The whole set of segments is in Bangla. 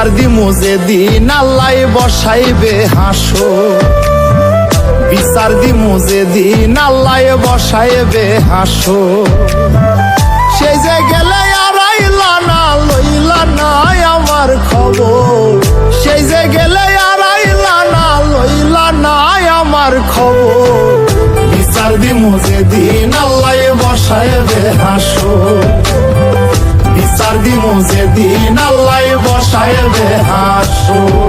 বিচার দিমু যেদিন আল্লাহ বসাইবে হাসর, বিচার দিমু যেদিন আল্লাহ বসাইবে হাসর। সেই যে গেলে আর আইলা না, লইলা না আমার খবর, সেই যে গেলে আর আইলা না, লইলা না আমার খবর। বিচার দিমু যেদিন আল্লাহ বসাইবে হাসর, বিচার দিমু যেদিন আল্লাহ বসাইবে হাসর।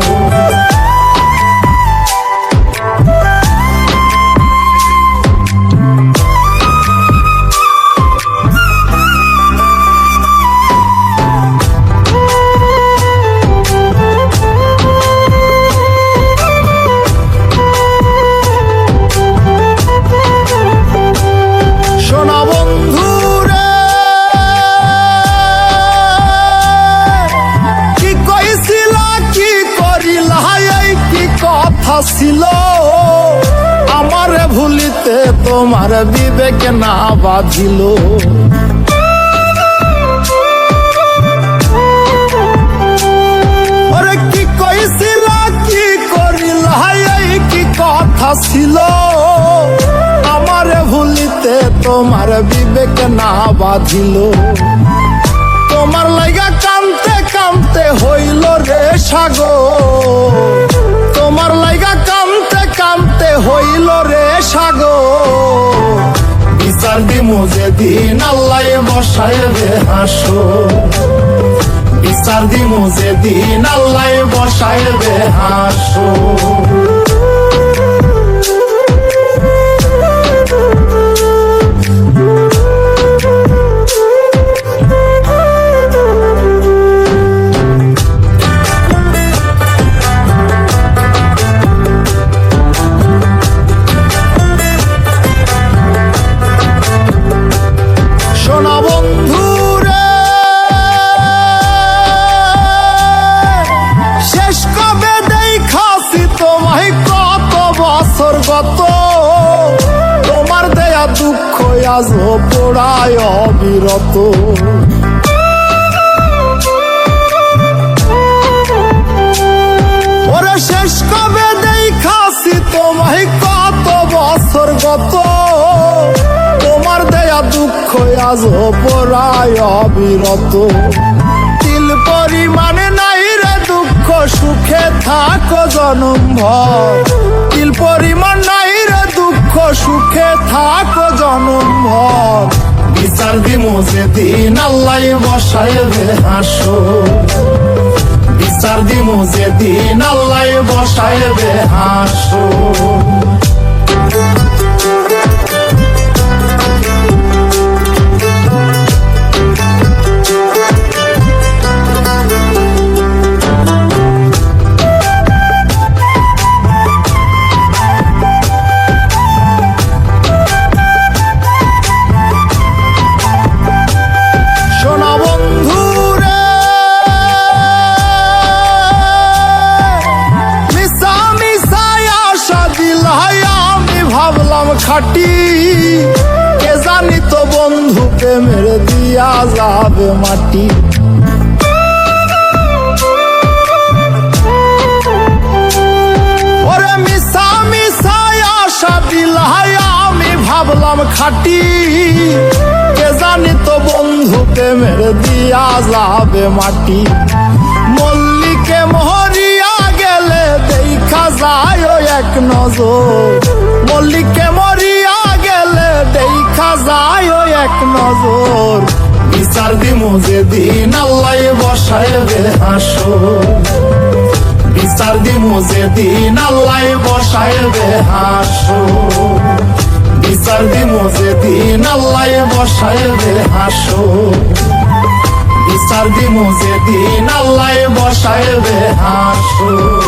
ছিল আমার ভুলিতে তোমার বিবেক না বাঁধিল, ওরে কি কইছিল কি করিল কি কথা ছিল আমার ভুলিতে তোমার বিবেক না বাঁধিল। তোমার লাগা কানতে কানতে হইল রে সাগর, তোমার লাইগা কামতে কামতে হইল রে সাগর। বিচার দিমু যেদিন আল্লাহ বসাইবে হাসর, বিচার দিমু যেদিন আল্লাহ বসাইবে হাসর। তোমার দেয়া দুঃখ আজ পোড়ায় অবিরত, ওরে শেষ কবে দেখাছি তোমায় কত বছর গত। তোমার দেয়া দুঃখ আজ পোড়ায় অবিরত, তিল পরিমাণে নাই রে দুঃখ সুখে থাকো জনম ভর, তিল পরিমাণ নাই রে দুঃখ সুখে থাকো জনম ভর। বিচার দিমু যেদিন আল্লাহ বসাইবে হাসর, বিচার দিমু যেদিন আল্লাহ বসাইবে হাসর। খাটি কে জানি তো বন্ধু প্রেমের দিয়া যাবে মাটি, ওরে মিশা মিশাই আশা দিলাই আমি ভাবলাম খাটি, কে জানি তো বন্ধু প্রেমের দিয়া যাবে মাটি। মল্লিকে মরিয়া গেলে দেখা যায় এক নজর, মল্লিকে মরিয়া গেলে দেখা যায় এক নজর। বিচার দিমু যেদিন আল্লাহ বসাইবে হাসর, বিচার দিমু যেদিন আল্লাহ বসাইবে হাসর, বিচার দিমু যেদিন আল্লাহ বসাইবে হাসর, বিচার দিমু যেদিন আল্লাহ বসাইবে হাসর।